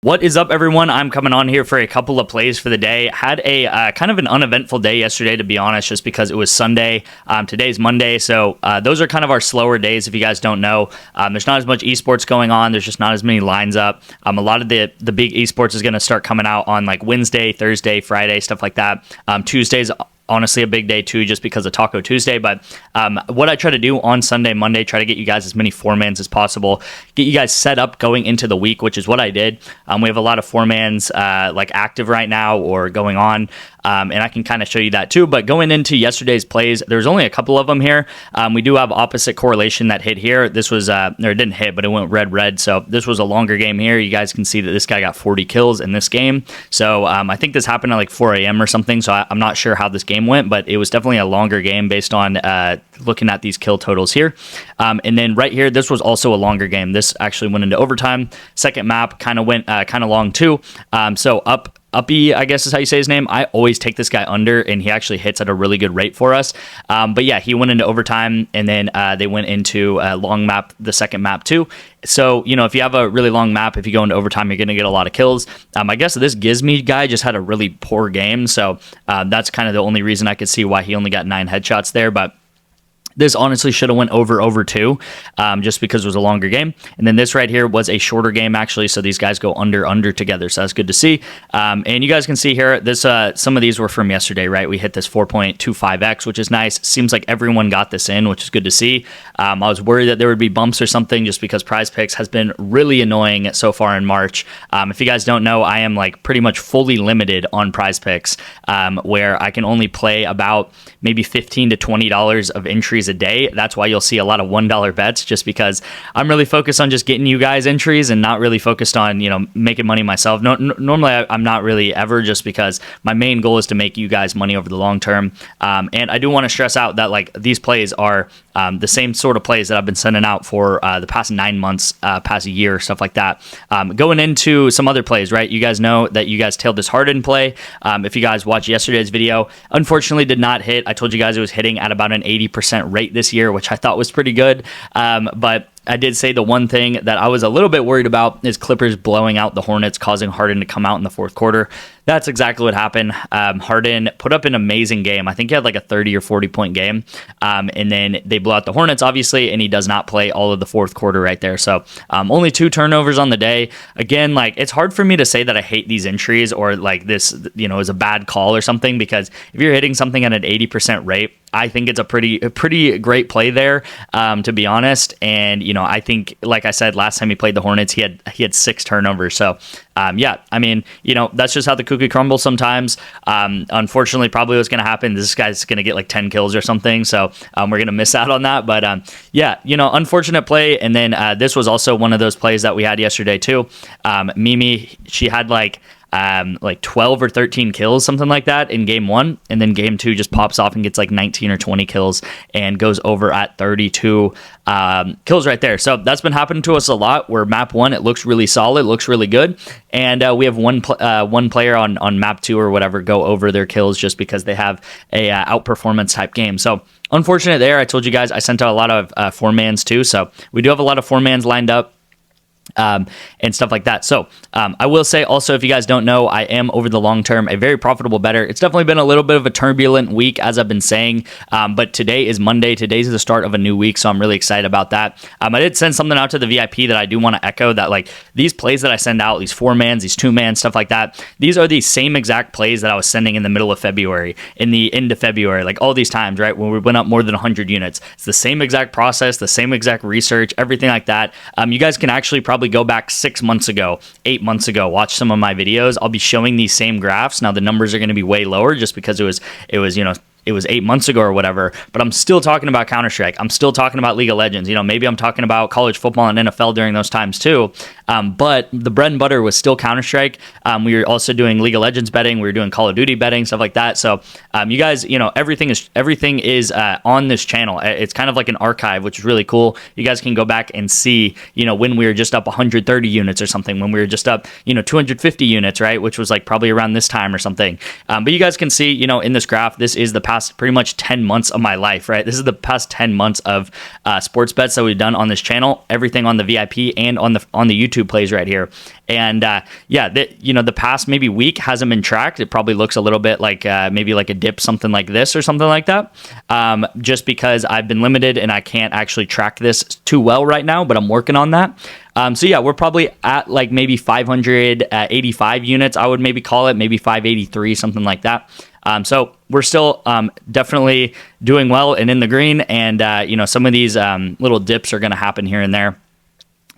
What is up, everyone? I'm coming on here for a couple of plays for the day. Had a kind of an uneventful day yesterday, to be honest, just because it was Sunday. Today's Monday, so those are kind of our slower days. If you guys don't know, there's not as much esports going on. There's just not as many lines up. A lot of the big esports is going to start coming out on like Wednesday, Thursday, Friday, stuff like that. Tuesdays, honestly, a big day too, just because of Taco Tuesday. But what I try to do on Sunday, Monday, try to get you guys as many four-mans as possible, get you guys set up going into the week, which is what I did. We have a lot of four-mans like active right now or going on. And I can kind of show you that too. But going into yesterday's plays, there's only a couple of them here. We do have opposite correlation that hit here. This was, or it didn't hit, but it went red. So this was a longer game here. You guys can see that this guy got 40 kills in this game. So I think this happened at like 4 a.m. or something. So I'm not sure how this game went, but it was definitely a longer game based on looking at these kill totals here. And then right here, this was also a longer game. This actually went into overtime. Second map kind of went kind of long too. So Uppy, I guess is how you say his name. I always take this guy under, and he actually hits at a really good rate for us. But yeah, he went into overtime, and then they went into a long map, the second map too. So, you know, if you have a really long map, if you go into overtime, you're going to get a lot of kills. I guess this Gizme guy just had a really poor game, so that's kind of the only reason I could see why he only got 9 headshots there, but this honestly should have went over two, just because it was a longer game. And then this right here was a shorter game, actually, so these guys go under together, so that's good to see. And you guys can see here, this some of these were from yesterday, right? We hit this 4.25x, which is nice. Seems like everyone got this in, which is good to see. I was worried that there would be bumps or something, just because Prizepicks has been really annoying so far in March. If you guys don't know, I am like pretty much fully limited on Prizepicks, where I can only play about maybe $15 to $20 of entries a day. That's why you'll see a lot of $1 bets, just because I'm really focused on just getting you guys entries and not really focused on, you know, making money myself. Normally I'm not really ever, just because my main goal is to make you guys money over the long term. And I do want to stress out that like these plays are the same sort of plays that I've been sending out for the past 9 months, past a year, stuff like that. Going into some other plays, right? You guys know that you guys tailed this Harden play. If you guys watched yesterday's video, unfortunately did not hit. I told you guys it was hitting at about an 80% rate this year, which I thought was pretty good. But I did say the one thing that I was a little bit worried about is Clippers blowing out the Hornets, causing Harden to come out in the fourth quarter. That's exactly what happened. Harden put up an amazing game. I think he had like a 30 or 40 point game. And then they blew out the Hornets, obviously, and he does not play all of the fourth quarter right there. So only 2 turnovers on the day. Again, like it's hard for me to say that I hate these entries or like this, you know, is a bad call or something, because if you're hitting something at an 80% rate, I think it's a pretty great play there, to be honest. And, you know, I think, like I said, last time he played the Hornets, he had 6 turnovers. So, yeah, I mean, you know, that's just how the cookie crumbles sometimes. Unfortunately, probably what's going to happen, this guy's going to get like 10 kills or something. So we're going to miss out on that. But, yeah, you know, unfortunate play. And then this was also one of those plays that we had yesterday too. Mimi, she had like 12 or 13 kills, something like that in game 1, and then game 2 just pops off and gets like 19 or 20 kills and goes over at 32 kills right there. So that's been happening to us a lot, where map 1, it looks really solid, looks really good, and we have one player on map 2 or whatever go over their kills just because they have a outperformance type game. So unfortunate there. I told you guys I sent out a lot of 4-mans too, so we do have a lot of 4-mans lined up. And stuff like that. So I will say also, if you guys don't know, I am over the long term a very profitable bettor. It's definitely been a little bit of a turbulent week, as I've been saying, but today is Monday. Today's the start of a new week, so I'm really excited about that. I did send something out to the VIP that I do want to echo, that like these plays that I send out, these 4-mans, these 2-mans, stuff like that, these are the same exact plays that I was sending in the middle of February, in the end of February, like all these times, right, when we went up more than 100 units. It's the same exact process, the same exact research, everything like that. You guys can actually probably go back 6 months ago, 8 months ago, watch some of my videos. I'll be showing these same graphs. Now the numbers are going to be way lower, just because it was, you know, it was 8 months ago or whatever, but I'm still talking about Counter-Strike. I'm still talking about League of Legends. You know, maybe I'm talking about college football and NFL during those times too. But the bread and butter was still Counter-Strike. We were also doing League of Legends betting. We were doing Call of Duty betting, stuff like that. So you guys, you know, everything is on this channel. It's kind of like an archive, which is really cool. You guys can go back and see, you know, when we were just up 130 units or something, when we were just up, you know, 250 units, right? Which was like probably around this time or something. But you guys can see, you know, in this graph, this is the past past pretty much 10 months of my life, right? This is the past 10 months of sports bets that we've done on this channel, everything on the VIP and on the YouTube plays right here. And the past maybe week hasn't been tracked. It probably looks a little bit like maybe like a dip, something like this or something like that, just because I've been limited and I can't actually track this too well right now, but I'm working on that. We're probably at like maybe 585 units, I would maybe call it, maybe 583, something like that. So we're still definitely doing well and in the green, and some of these little dips are going to happen here and there.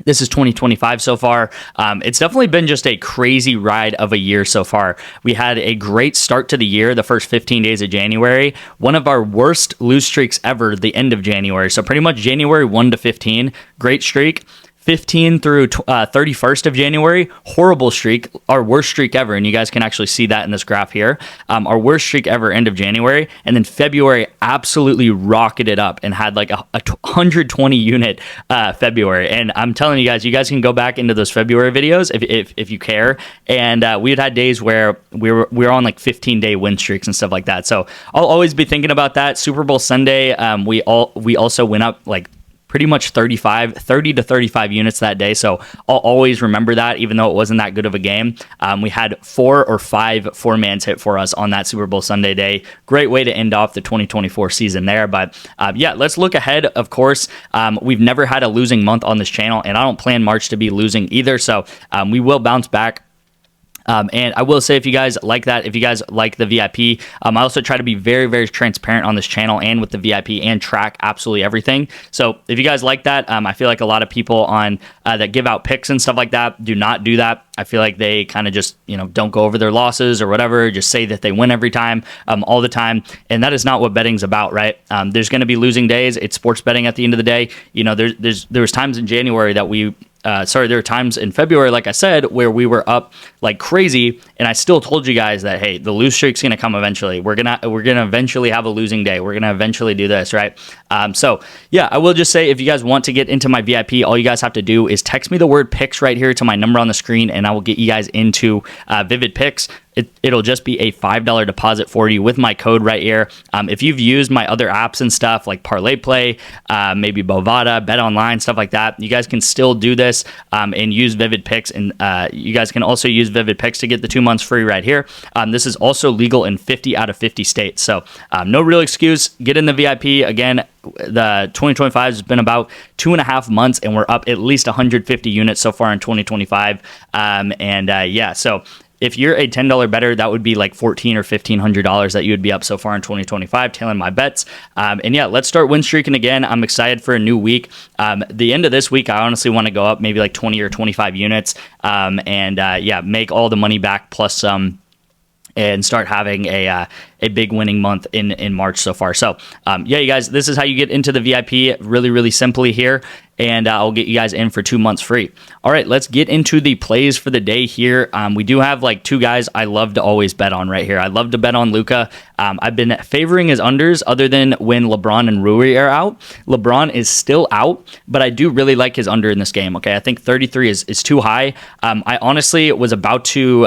This is 2025 so far. It's definitely been just a crazy ride of a year so far. We had a great start to the year, the first 15 days of January. One of our worst lose streaks ever, the end of January. So pretty much January 1 to 15, great streak. 15 through 31st of January, horrible streak, our worst streak ever. And you guys can actually see that in this graph here. Our worst streak ever, end of January. And then February absolutely rocketed up and had like a 120 unit February. And I'm telling you guys can go back into those February videos if you care. And we had days where we were on like 15-day win streaks and stuff like that. So I'll always be thinking about that. Super Bowl Sunday, we also went up like pretty much 30 to 35 units that day. So I'll always remember that, even though it wasn't that good of a game. We had 4 or 5 4-mans hit for us on that Super Bowl Sunday day. Great way to end off the 2024 season there. But let's look ahead. Of course, we've never had a losing month on this channel, and I don't plan March to be losing either. So we will bounce back. And I will say, if you guys like that, if you guys like the VIP, I also try to be very, very transparent on this channel and with the VIP and track absolutely everything. So if you guys like that, I feel like a lot of people on that give out picks and stuff like that do not do that. I feel like they kind of just, don't go over their losses or whatever, just say that they win every time, all the time. And that is not what betting's about, right? There's going to be losing days. It's sports betting at the end of the day. There was times in January that there were times in February, like I said, where we were up like crazy, and I still told you guys that, hey, the lose streak's gonna come eventually. We're gonna eventually have a losing day. We're gonna eventually do this, right? I will just say, if you guys want to get into my VIP, all you guys have to do is text me the word picks right here to my number on the screen, and I will get you guys into Vivid Picks. It'll just be a $5 deposit for you with my code right here. If you've used my other apps and stuff like Parlay Play, maybe Bovada, Bet Online, stuff like that, you guys can still do this and use Vivid Picks. And you guys can also use Vivid Picks to get the 2 months free right here. This is also legal in 50 out of 50 states. So no real excuse. Get in the VIP. Again, the 2025 has been about 2.5 months, and we're up at least 150 units so far in 2025. So if you're a $10 bettor, that would be like $1,400 or $1,500 that you would be up so far in 2025, tailing my bets. Let's start win streaking again. I'm excited for a new week. The end of this week, I honestly want to go up maybe like 20 or 25 units make all the money back plus some, and start having a big winning month in March so far. So, you guys, this is how you get into the VIP really, really simply here. And I'll get you guys in for 2 months free. All right, let's get into the plays for the day here. We do have like 2 guys I love to always bet on right here. I love to bet on Luka. I've been favoring his unders other than when LeBron and Rui are out. LeBron is still out, but I do really like his under in this game. Okay, I think 33 is too high. I honestly was about to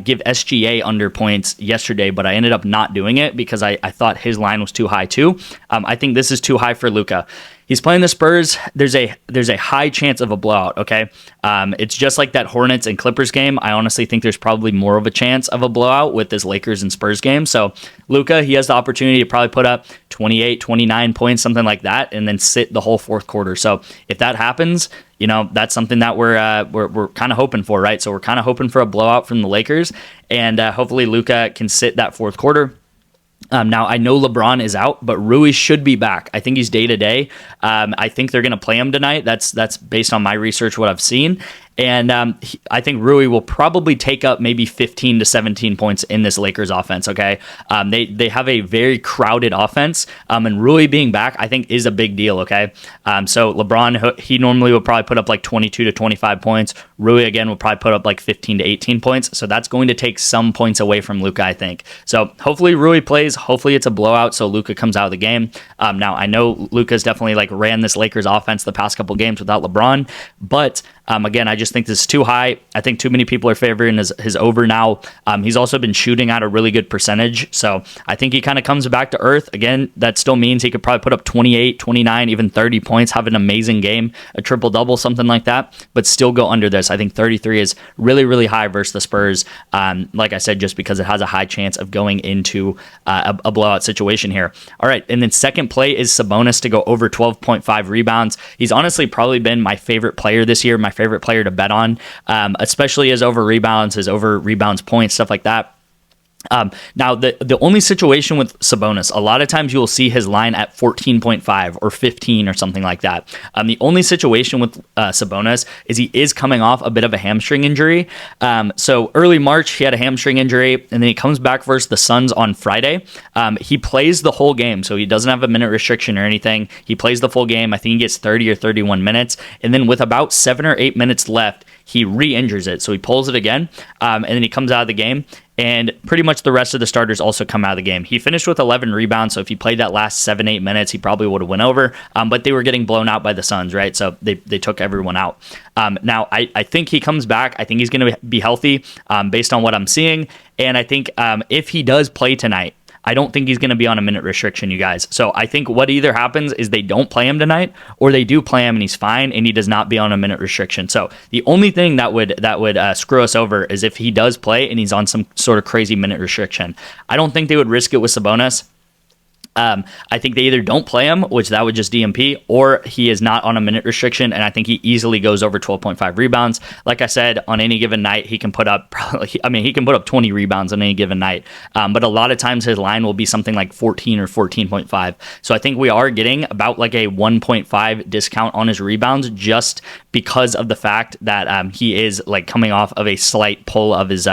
give SGA under points yesterday, but I ended up not doing it because I thought his line was too high too. I think this is too high for Luka. He's playing the Spurs. There's a high chance of a blowout, okay? It's just like that Hornets and Clippers game. I honestly think there's probably more of a chance of a blowout with this Lakers and Spurs game. So Luka, he has the opportunity to probably put up 28, 29 points, something like that, and then sit the whole fourth quarter. So if that happens, that's something that we're kind of hoping for, right? So we're kind of hoping for a blowout from the Lakers, and hopefully Luka can sit that fourth quarter. Now, I know LeBron is out, but Rui should be back. I think he's day-to-day. I think they're going to play him tonight. That's based on my research, what I've seen. And I think Rui will probably take up maybe 15 to 17 points in this Lakers offense, okay? They have a very crowded offense, and Rui being back, I think, is a big deal, okay? So LeBron, he normally would probably put up like 22 to 25 points. Rui, again, will probably put up like 15 to 18 points. So that's going to take some points away from Luka, I think. So hopefully Rui plays. Hopefully it's a blowout so Luka comes out of the game. Now, I know Luka's definitely like ran this Lakers offense the past couple games without LeBron, but Again, I just think this is too high. I think too many people are favoring his over now. He's also been shooting at a really good percentage, so I think he kind of comes back to earth. Again, that still means he could probably put up 28, 29, even 30 points, have an amazing game, a triple-double, something like that, but still go under this. I think 33 is really, really high versus the Spurs, like I said, just because it has a high chance of going into a blowout situation here. All right, and then second play is Sabonis to go over 12.5 rebounds. He's honestly probably been my favorite player this year, my favorite player to bet on, especially his over rebounds points, stuff like that. Now, the only situation with Sabonis, a lot of times you will see his line at 14.5 or 15 or something like that. The only situation with Sabonis is he is coming off a bit of a hamstring injury. So early March, he had a hamstring injury, and then he comes back versus the Suns on Friday. He plays the whole game, so he doesn't have a minute restriction or anything. He plays the full game. I think he gets 30 or 31 minutes. And then with about 7 or 8 minutes left, he re-injures it. So he pulls it again, and then he comes out of the game. And pretty much the rest of the starters also come out of the game. He finished with 11 rebounds, so if he played that last 7-8 minutes, he probably would have went over. But they were getting blown out by the Suns, right? So they took everyone out. Now, I think he comes back. I think he's going to be healthy based on what I'm seeing. And I think if he does play tonight, I don't think he's going to be on a minute restriction, you guys. So I think what either happens is they don't play him tonight, or they do play him and he's fine and he does not be on a minute restriction. So the only thing that would screw us over is if he does play and he's on some sort of crazy minute restriction. I don't think they would risk it with Sabonis. I think they either don't play him, which that would just DMP, or he is not on a minute restriction, and I think he easily goes over 12.5 rebounds. Like I said, on any given night, he can put up, he can put up 20 rebounds on any given night, but a lot of times his line will be something like 14 or 14.5. So I think we are getting about like a 1.5 discount on his rebounds just because of the fact that he is like coming off of a slight pull of his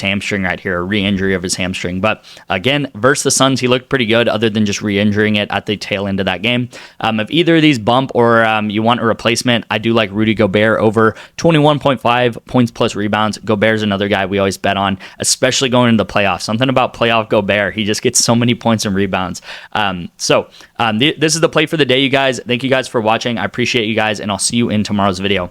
hamstring right here, a re-injury of his hamstring. But again, versus the Suns, he looked pretty good other than just re-injuring it at the tail end of that game. If either of these bump or you want a replacement, I do like Rudy Gobert over 21.5 points plus rebounds. Gobert's another guy we always bet on, especially going into the playoffs. Something about playoff Gobert. He just gets so many points and rebounds. This is the play for the day, you guys. Thank you guys for watching. I appreciate you guys, and I'll see you in tomorrow's video.